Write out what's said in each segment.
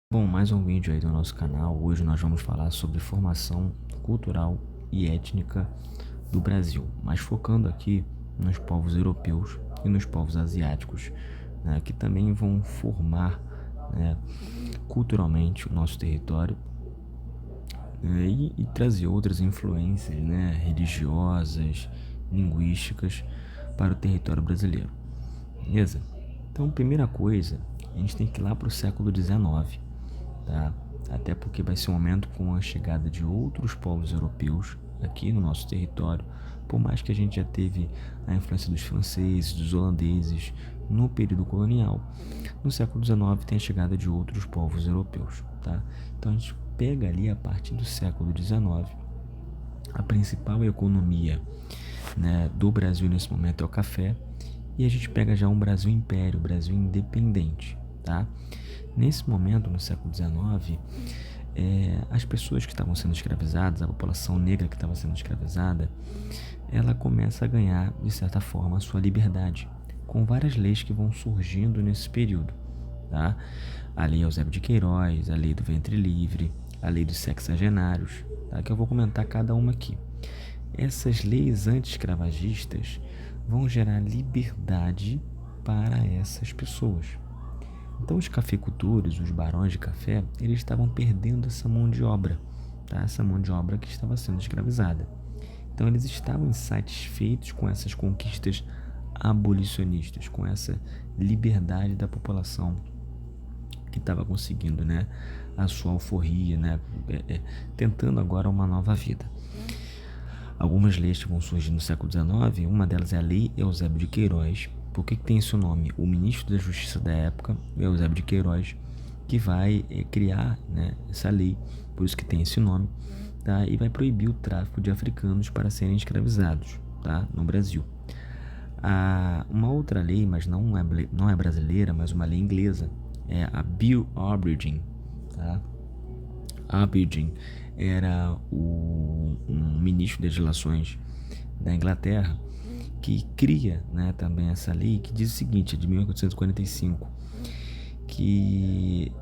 Bom, mais um vídeo aí do nosso canal. Hoje nós vamos falar sobre formação cultural e étnica do Brasil, mas focando aqui nos povos europeus e nos povos asiáticos, né, que também vão formar, né, culturalmente o nosso território, né, e trazer outras influências, né, religiosas, linguísticas para o território brasileiro. Beleza? Então, primeira coisa, a gente tem que ir lá para o século XIX, tá? Até porque vai ser um momento com a chegada de outros povos europeus aqui no nosso território, por mais que a gente já teve a influência dos franceses, dos holandeses no período colonial. No século XIX tem a chegada de outros povos europeus, tá? Então a gente pega ali a partir do século XIX, a principal economia, né, do Brasil nesse momento é o café, e a gente pega já um Brasil império, Brasil independente, tá? Nesse momento, no século XIX, as pessoas que estavam sendo escravizadas, a população negra que estava sendo escravizada, ela começa a ganhar, de certa forma, a sua liberdade, com várias leis que vão surgindo nesse período, tá? A Lei Eusébio de Queiroz, a Lei do Ventre Livre, a Lei dos Sexagenários, tá? Que eu vou comentar cada uma aqui. Essas leis anti-escravagistas vão gerar liberdade para essas pessoas. Então os cafeicultores, os barões de café, eles estavam perdendo essa mão de obra, tá? Essa mão de obra que estava sendo escravizada. Então eles estavam insatisfeitos com essas conquistas abolicionistas, com essa liberdade da população que estava conseguindo, né, a sua alforria, né, tentando agora uma nova vida. Algumas leis que vão surgir no século XIX, uma delas é a Lei Eusébio de Queiroz. Por que tem esse nome? O ministro da Justiça da época, Eusébio de Queiroz, que vai criar, né, essa lei, por isso que tem esse nome, tá? E vai proibir o tráfico de africanos para serem escravizados, tá? No Brasil. Uma outra lei, mas não é brasileira, mas uma lei inglesa, é a Bill Aberdeen, tá? Aberdeen era um ministro das Relações da Inglaterra que cria, né, também essa lei que diz o seguinte, é de 1845, que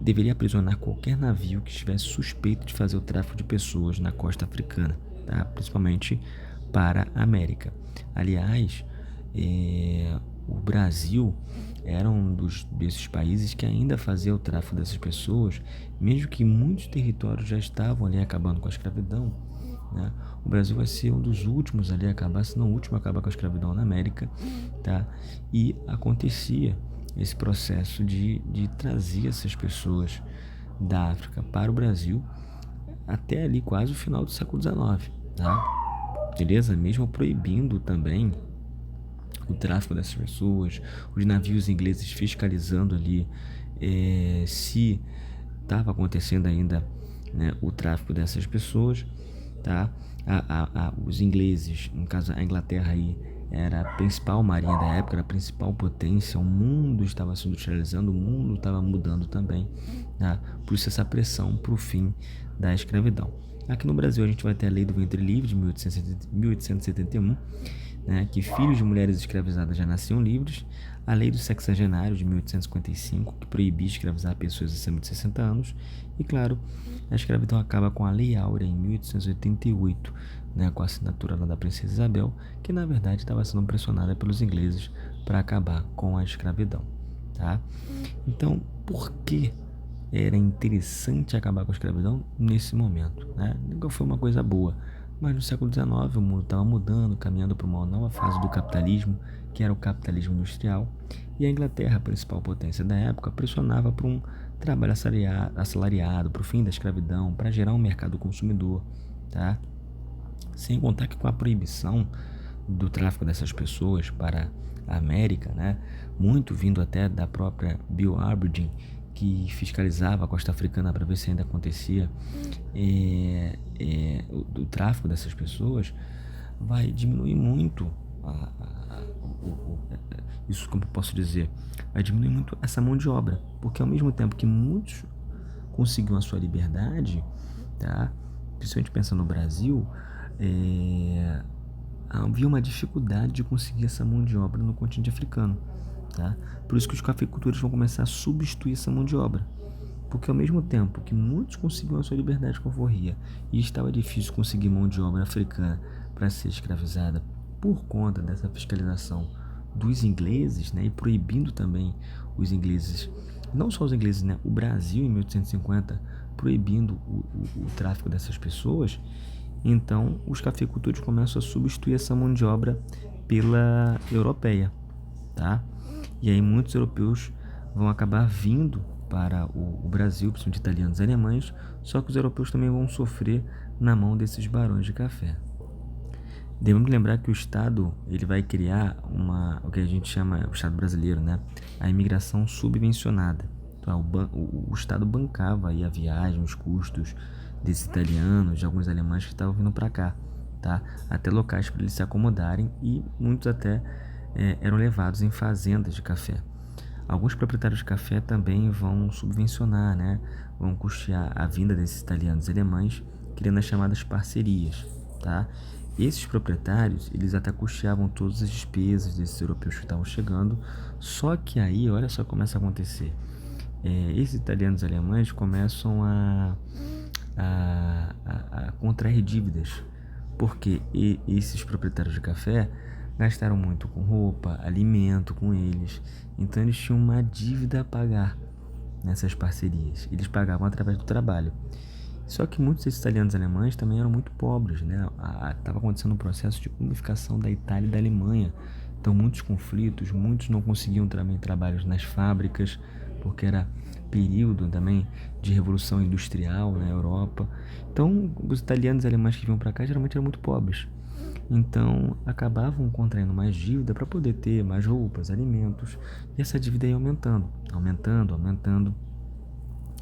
deveria aprisionar qualquer navio que estivesse suspeito de fazer o tráfico de pessoas na costa africana, tá? Principalmente para a América. Aliás, o Brasil era um desses países que ainda fazia o tráfico dessas pessoas, mesmo que muitos territórios já estavam ali acabando com a escravidão, né? O Brasil vai ser um dos últimos ali a acabar, se não o último a acabar com a escravidão na América, tá? E acontecia esse processo de trazer essas pessoas da África para o Brasil até ali quase o final do século XIX, tá? Beleza? Mesmo proibindo também o tráfico dessas pessoas, os navios ingleses fiscalizando ali se estava acontecendo ainda, né, o tráfico dessas pessoas, tá? Os ingleses, no caso a Inglaterra aí, era a principal marinha da época, era a principal potência, o mundo estava se industrializando, o mundo estava mudando também, tá? Por isso essa pressão para o fim da escravidão. Aqui no Brasil a gente vai ter a Lei do Ventre Livre de 1871, né, que filhos de mulheres escravizadas já nasciam livres, a Lei do Sexagenário de 1855, que proibia escravizar pessoas acima de 60 anos, e claro, a escravidão acaba com a Lei Áurea em 1888, né, com a assinatura da Princesa Isabel, que na verdade estava sendo pressionada pelos ingleses para acabar com a escravidão, tá? Então, por que era interessante acabar com a escravidão nesse momento, né? Nunca foi uma coisa boa, mas no século XIX o mundo estava mudando, caminhando para uma nova fase do capitalismo, que era o capitalismo industrial, e a Inglaterra, a principal potência da época, pressionava por um trabalho assalariado, para o fim da escravidão, para gerar um mercado consumidor, tá? Sem contar que com a proibição do tráfico dessas pessoas para a América, né, muito vindo até da própria Bill Aberdeen, que fiscalizava a costa africana para ver se ainda acontecia o tráfico dessas pessoas, vai diminuir muito isso, como eu posso dizer, vai diminuir muito essa mão de obra, porque ao mesmo tempo que muitos conseguiam a sua liberdade, tá? Principalmente pensando no Brasil, havia uma dificuldade de conseguir essa mão de obra no continente africano, tá? Por isso que os cafeicultores vão começar a substituir essa mão de obra, Porque ao mesmo tempo que muitos conseguiam a sua liberdade com a alforria e estava difícil conseguir mão de obra africana para ser escravizada por conta dessa fiscalização dos ingleses, né, e proibindo também os ingleses, não só os ingleses, né, o Brasil em 1850 proibindo o tráfico dessas pessoas. Então os cafeicultores começam a substituir essa mão de obra pela europeia, tá? E aí muitos europeus vão acabar vindo para o Brasil, principalmente italianos e alemães, só que os europeus também vão sofrer na mão desses barões de café. Devemos lembrar que o Estado ele vai criar o que a gente chama, o Estado brasileiro, né? A imigração subvencionada. Então, o Estado bancava aí a viagem, os custos desses italianos, de alguns alemães que estavam vindo para cá, tá? Até locais para eles se acomodarem e muitos até eram levados em fazendas de café. Alguns proprietários de café também vão subvencionar, né? Vão custear a vinda desses italianos e alemães, criando as chamadas parcerias, tá? Esses proprietários, eles até custeavam todas as despesas desses europeus que estavam chegando, só que aí, olha só, começa a acontecer. Esses italianos e alemães começam a contrair dívidas, porque esses proprietários de café gastaram muito com roupa, alimento com eles, então eles tinham uma dívida a pagar nessas parcerias. Eles pagavam através do trabalho. Só que muitos desses italianos e alemães também eram muito pobres, né? Estava acontecendo um processo de unificação da Itália e da Alemanha. Então, muitos conflitos, muitos não conseguiam também trabalhos nas fábricas, porque era período também de revolução industrial na Europa. Então, os italianos e alemães que vinham para cá geralmente eram muito pobres. Então, acabavam contraindo mais dívida para poder ter mais roupas, alimentos, e essa dívida ia aumentando,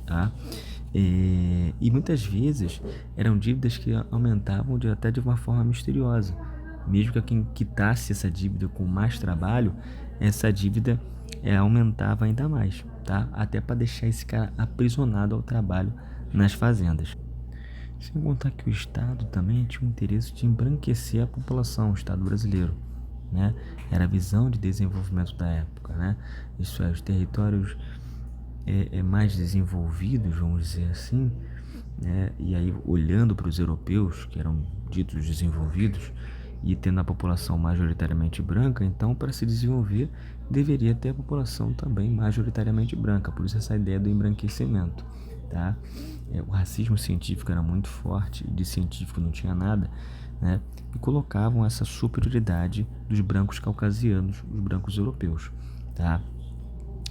tá? E muitas vezes eram dívidas que aumentavam até de uma forma misteriosa. Mesmo que quem quitasse essa dívida com mais trabalho, essa dívida aumentava ainda mais, tá? Até para deixar esse cara aprisionado ao trabalho nas fazendas. Sem contar que o Estado também tinha o interesse de embranquecer a população, o Estado brasileiro, né? Era a visão de desenvolvimento da época, né? Isso é, os territórios mais desenvolvidos, vamos dizer assim, né? E aí olhando para os europeus, que eram ditos desenvolvidos, e tendo a população majoritariamente branca, então para se desenvolver deveria ter a população também majoritariamente branca, por isso essa ideia do embranquecimento, tá? O racismo científico era muito forte, de científico não tinha nada, né? E colocavam essa superioridade dos brancos caucasianos, os brancos europeus, tá?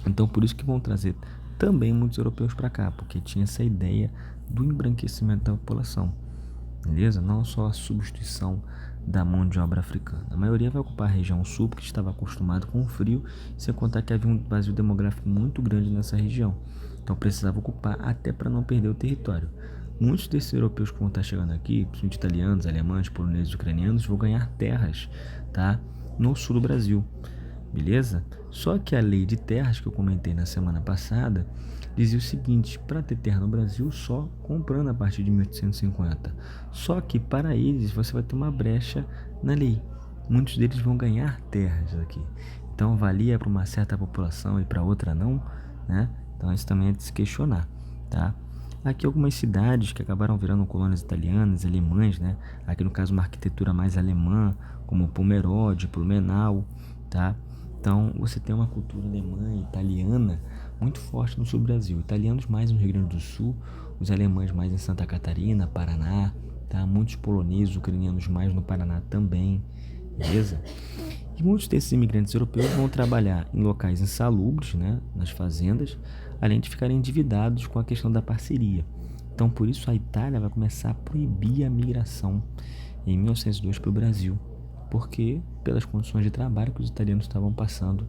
Então por isso que vão trazer também muitos europeus para cá, porque tinha essa ideia do embranquecimento da população, beleza? Não só a substituição da mão de obra africana. A maioria vai ocupar a região sul, porque estava acostumado com o frio, sem contar que havia um vazio demográfico muito grande nessa região. Então precisava ocupar até para não perder o território. Muitos desses europeus que vão estar chegando aqui, principalmente italianos, alemães, poloneses, ucranianos, vão ganhar terras, tá? No sul do Brasil, beleza? Só que a lei de terras que eu comentei na semana passada dizia o seguinte: para ter terra no Brasil só comprando a partir de 1850. Só que para eles você vai ter uma brecha na lei. Muitos deles vão ganhar terras aqui. Então valia para uma certa população e para outra não, né? Então isso também é de se questionar, tá? Aqui algumas cidades que acabaram virando colônias italianas, alemãs, né? Aqui no caso uma arquitetura mais alemã, como Pomerode, Blumenau, tá? Então você tem uma cultura alemã e italiana muito forte no sul do Brasil. Italianos mais no Rio Grande do Sul, os alemães mais em Santa Catarina, Paraná, tá? Muitos poloneses, ucranianos mais no Paraná também, beleza? E muitos desses imigrantes europeus vão trabalhar em locais insalubres, né? Nas fazendas, além de ficarem endividados com a questão da parceria. Então por isso a Itália vai começar a proibir a migração em 1902 para o Brasil, porque pelas condições de trabalho que os italianos estavam passando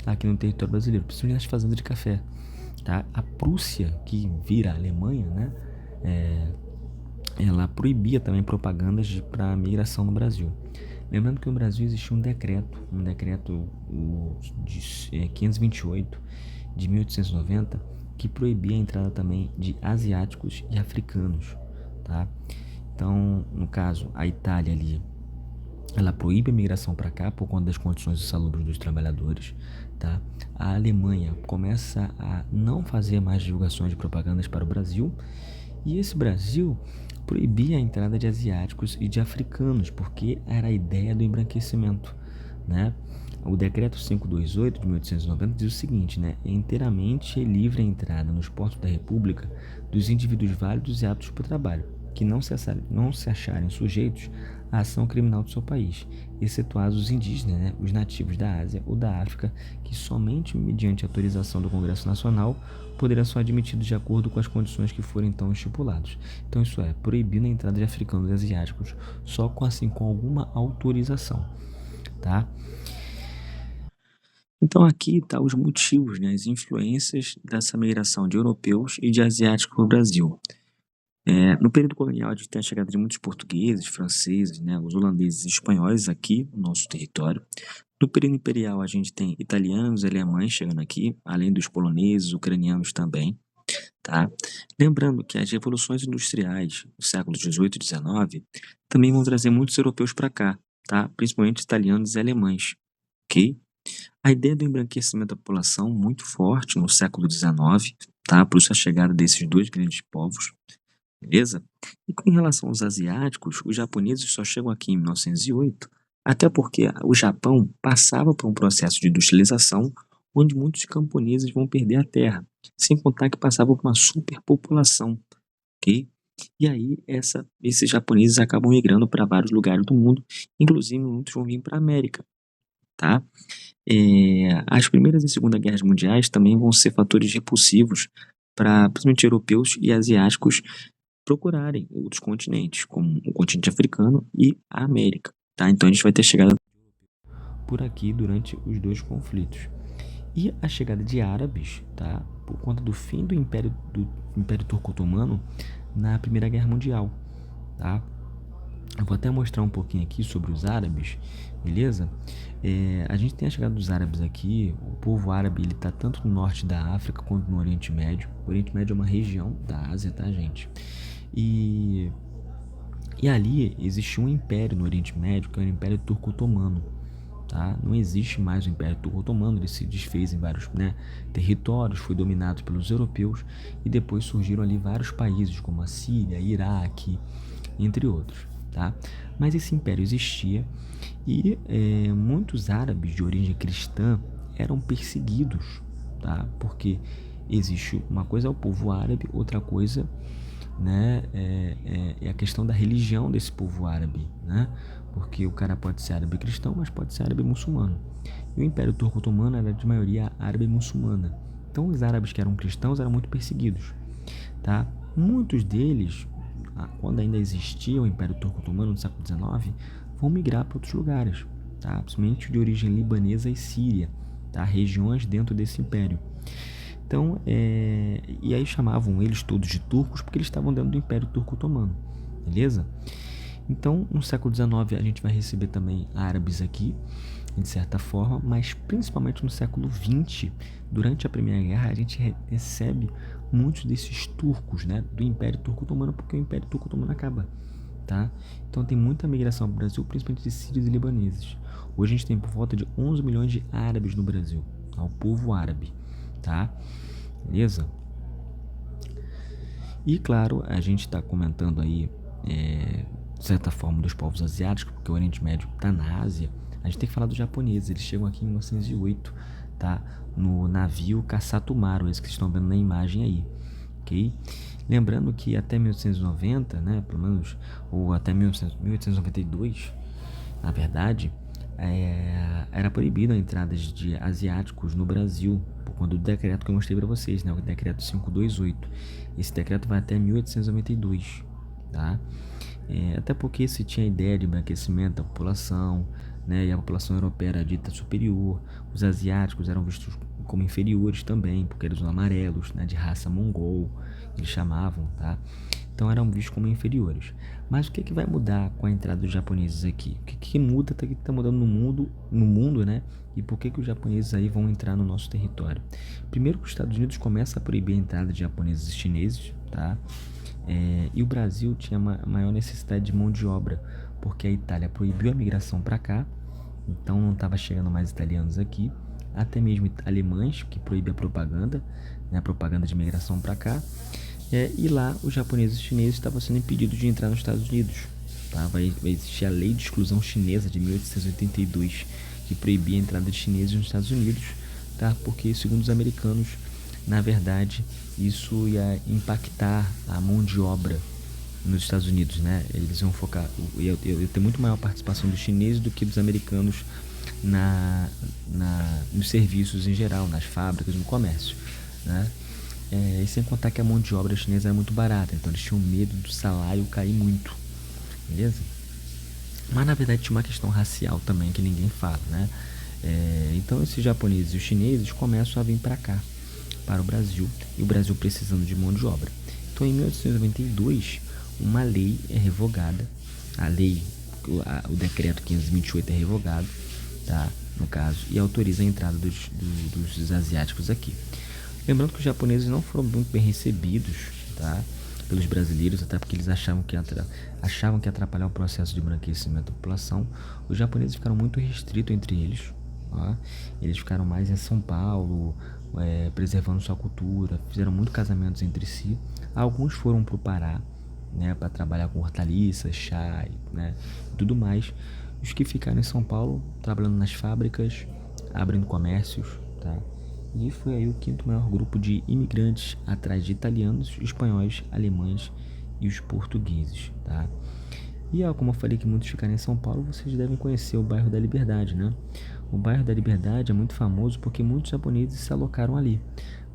aqui no território brasileiro, principalmente nas fazendas de café, tá? A Prússia, que vira a Alemanha, né? Ela proibia também propagandas para a migração no Brasil. Lembrando que no Brasil existia um decreto de 528 de 1890, que proibia a entrada também de asiáticos e africanos, tá? Então, no caso, a Itália ali, ela proíbe a migração para cá por conta das condições insalubres dos trabalhadores, tá? A Alemanha começa a não fazer mais divulgações de propagandas para o Brasil, e esse Brasil proibia a entrada de asiáticos e de africanos, porque era a ideia do embranquecimento, né? O decreto 528 de 1890 diz o seguinte, né? É inteiramente livre a entrada nos portos da República dos indivíduos válidos e aptos para o trabalho, que não se acharem sujeitos à ação criminal do seu país, excetuados os indígenas, né? Os nativos da Ásia ou da África, que somente mediante autorização do Congresso Nacional poderão ser admitidos de acordo com as condições que forem então estipuladas. Então isso é, proibindo a entrada de africanos e asiáticos só com alguma autorização, tá? Então aqui estão os motivos, né, as influências dessa migração de europeus e de asiáticos para o Brasil. No período colonial, a gente tem a chegada de muitos portugueses, franceses, né, os holandeses e espanhóis aqui no nosso território. No período imperial, a gente tem italianos e alemães chegando aqui, além dos poloneses, ucranianos também, tá? Lembrando que as revoluções industriais dos séculos 18 e 19 também vão trazer muitos europeus para cá, tá? Principalmente italianos e alemães, ok? A ideia do embranquecimento da população muito forte no século XIX, tá? Por isso a chegada desses dois grandes povos, beleza? E com relação aos asiáticos, os japoneses só chegam aqui em 1908, até porque o Japão passava por um processo de industrialização onde muitos camponeses vão perder a terra, sem contar que passava por uma superpopulação, ok? E aí esses japoneses acabam migrando para vários lugares do mundo, inclusive muitos vão vir para a América, tá? As Primeiras e Segunda Guerras Mundiais também vão ser fatores repulsivos para principalmente europeus e asiáticos procurarem outros continentes, como o continente africano e a América, tá? Então a gente vai ter chegada por aqui durante os dois conflitos. E a chegada de árabes, tá? Por conta do fim do Império Turco-Otomano na Primeira Guerra Mundial, tá? Eu vou até mostrar um pouquinho aqui sobre os árabes, beleza? A gente tem a chegada dos árabes aqui. O povo árabe ele está tanto no norte da África quanto no Oriente Médio. O Oriente Médio é uma região da Ásia, tá, gente? E, e ali existe um império no Oriente Médio que é o Império Turco-Otomano. Tá? Não existe mais o Império Turco-Otomano, ele se desfez em vários, né, territórios, foi dominado pelos europeus e depois surgiram ali vários países como a Síria, Iraque, entre outros. Tá? Mas esse império existia e muitos árabes de origem cristã eram perseguidos, tá? Porque existe uma coisa é o povo árabe, outra coisa, né, é a questão da religião desse povo árabe, né? Porque o cara pode ser árabe cristão, mas pode ser árabe muçulmano. E o Império Turco-Otomano era de maioria árabe muçulmana. Então os árabes que eram cristãos eram muito perseguidos, tá? Muitos deles, quando ainda existia o Império Turco-Otomano no século XIX, vão migrar para outros lugares, tá? Principalmente de origem libanesa e síria, tá? Regiões dentro desse império. Então, e aí chamavam eles todos de turcos porque eles estavam dentro do Império Turco-Otomano, beleza? Então, no século XIX a gente vai receber também árabes aqui, de certa forma, mas principalmente no século XX, durante a Primeira Guerra, a gente recebe muitos desses turcos, né, do Império Turco-Otomano, porque o Império Turco-Otomano acaba, tá? Então tem muita migração para o Brasil, principalmente de sírios e libaneses. Hoje a gente tem por volta de 11 milhões de árabes no Brasil, tá? O povo árabe, tá? Beleza? E claro, a gente está comentando aí, de certa forma, dos povos asiáticos, porque o Oriente Médio está na Ásia. A gente tem que falar dos japoneses, eles chegam aqui em 1908, tá? No navio Kasatomaru, esse que vocês estão vendo na imagem aí, ok? Lembrando que até 1890, né, pelo menos, ou até 1892, na verdade, era proibido a entrada de asiáticos no Brasil, por conta do decreto que eu mostrei para vocês, né, o decreto 528. Esse decreto vai até 1892, tá? Até porque se tinha ideia de embranquecimento da população, né, e a população europeia era dita superior, os asiáticos eram vistos como inferiores também, porque eles eram amarelos, né, de raça mongol, eles chamavam, tá? Então eram vistos como inferiores. Mas o que vai mudar com a entrada dos japoneses aqui? O que muda, que está mudando no mundo, né? E por que os japoneses aí vão entrar no nosso território? Primeiro que os Estados Unidos começam a proibir a entrada de japoneses e chineses, tá? E o Brasil tinha maior necessidade de mão de obra, porque a Itália proibiu a migração para cá, então não estava chegando mais italianos aqui. até mesmo alemães, que proíbe a propaganda, né, a propaganda de imigração para cá. E lá os japoneses e chineses estavam sendo impedidos de entrar nos Estados Unidos. Tá? Vai existir a Lei de Exclusão Chinesa de 1882, que proibia a entrada de chineses nos Estados Unidos, tá? Porque, segundo os americanos, na verdade, isso ia impactar a mão de obra nos Estados Unidos, né? Eles iam focar, ia ter muito maior participação dos chineses do que dos americanos nos serviços em geral, nas fábricas, no comércio, né? E sem contar que a mão de obra chinesa era muito barata, então eles tinham medo do salário cair muito, beleza? Mas na verdade tinha uma questão racial também que ninguém fala, né? Então esses japoneses e os chineses começam a vir para cá, para o Brasil, e o Brasil precisando de mão de obra. Então em 1892 uma lei é revogada, o decreto 528 é revogado, tá? No caso, e autoriza a entrada dos asiáticos aqui. Lembrando que os japoneses não foram muito bem recebidos, tá, pelos brasileiros, até porque eles achavam que atrapalhar o processo de embranquecimento da população. Os japoneses ficaram muito restritos entre eles. Tá? Eles ficaram mais em São Paulo, preservando sua cultura, fizeram muitos casamentos entre si. Alguns foram para o Pará, né, para trabalhar com hortaliças, chá, né, e tudo mais. Os que ficaram em São Paulo, trabalhando nas fábricas, abrindo comércios, tá? E foi aí o quinto maior grupo de imigrantes, atrás de italianos, espanhóis, alemães e os portugueses, tá? E como eu falei que muitos ficaram em São Paulo, vocês devem conhecer o bairro da Liberdade, né? O bairro da Liberdade é muito famoso porque muitos japoneses se alocaram ali.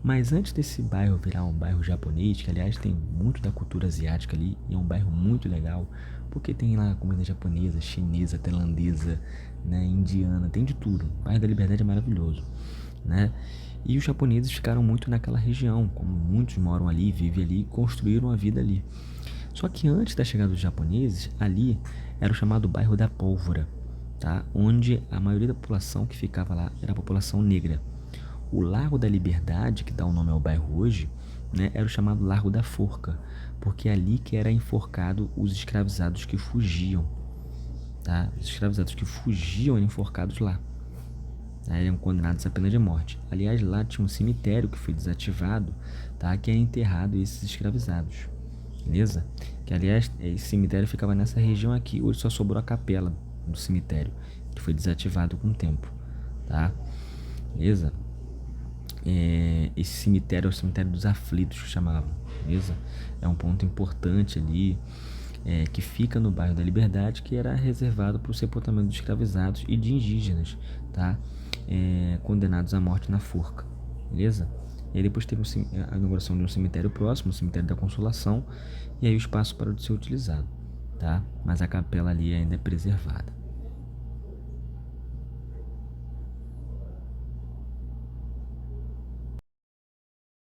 Mas antes desse bairro virar um bairro japonês, que aliás tem muito da cultura asiática ali, e é um bairro muito legal, porque tem lá comida japonesa, chinesa, tailandesa, né, indiana, tem de tudo. O bairro da Liberdade é maravilhoso, né? E os japoneses ficaram muito naquela região, como muitos moram ali, vivem ali, construíram a vida ali. Só que antes da chegada dos japoneses, ali era o chamado bairro da Pólvora, tá? Onde a maioria da população que ficava lá era a população negra. O Largo da Liberdade, que dá o nome ao bairro hoje, né, era o chamado Largo da Forca, porque é ali que era enforcado os escravizados que fugiam, tá? Os escravizados que fugiam eram enforcados lá. Eram condenados à pena de morte. Aliás, lá tinha um cemitério que foi desativado, tá? Que é enterrado esses escravizados, beleza? Que aliás, esse cemitério ficava nessa região aqui. Hoje só sobrou a capela do cemitério, que foi desativado com o tempo, tá? Beleza? Esse cemitério é o cemitério dos aflitos, que chamavam, beleza? É um ponto importante ali, que fica no bairro da Liberdade, que era reservado para o sepultamento de escravizados e de indígenas, tá? Condenados à morte na forca, beleza? E aí depois teve a inauguração de um cemitério próximo, o cemitério da Consolação, e aí o espaço parou de ser utilizado, tá? Mas a capela ali ainda é preservada.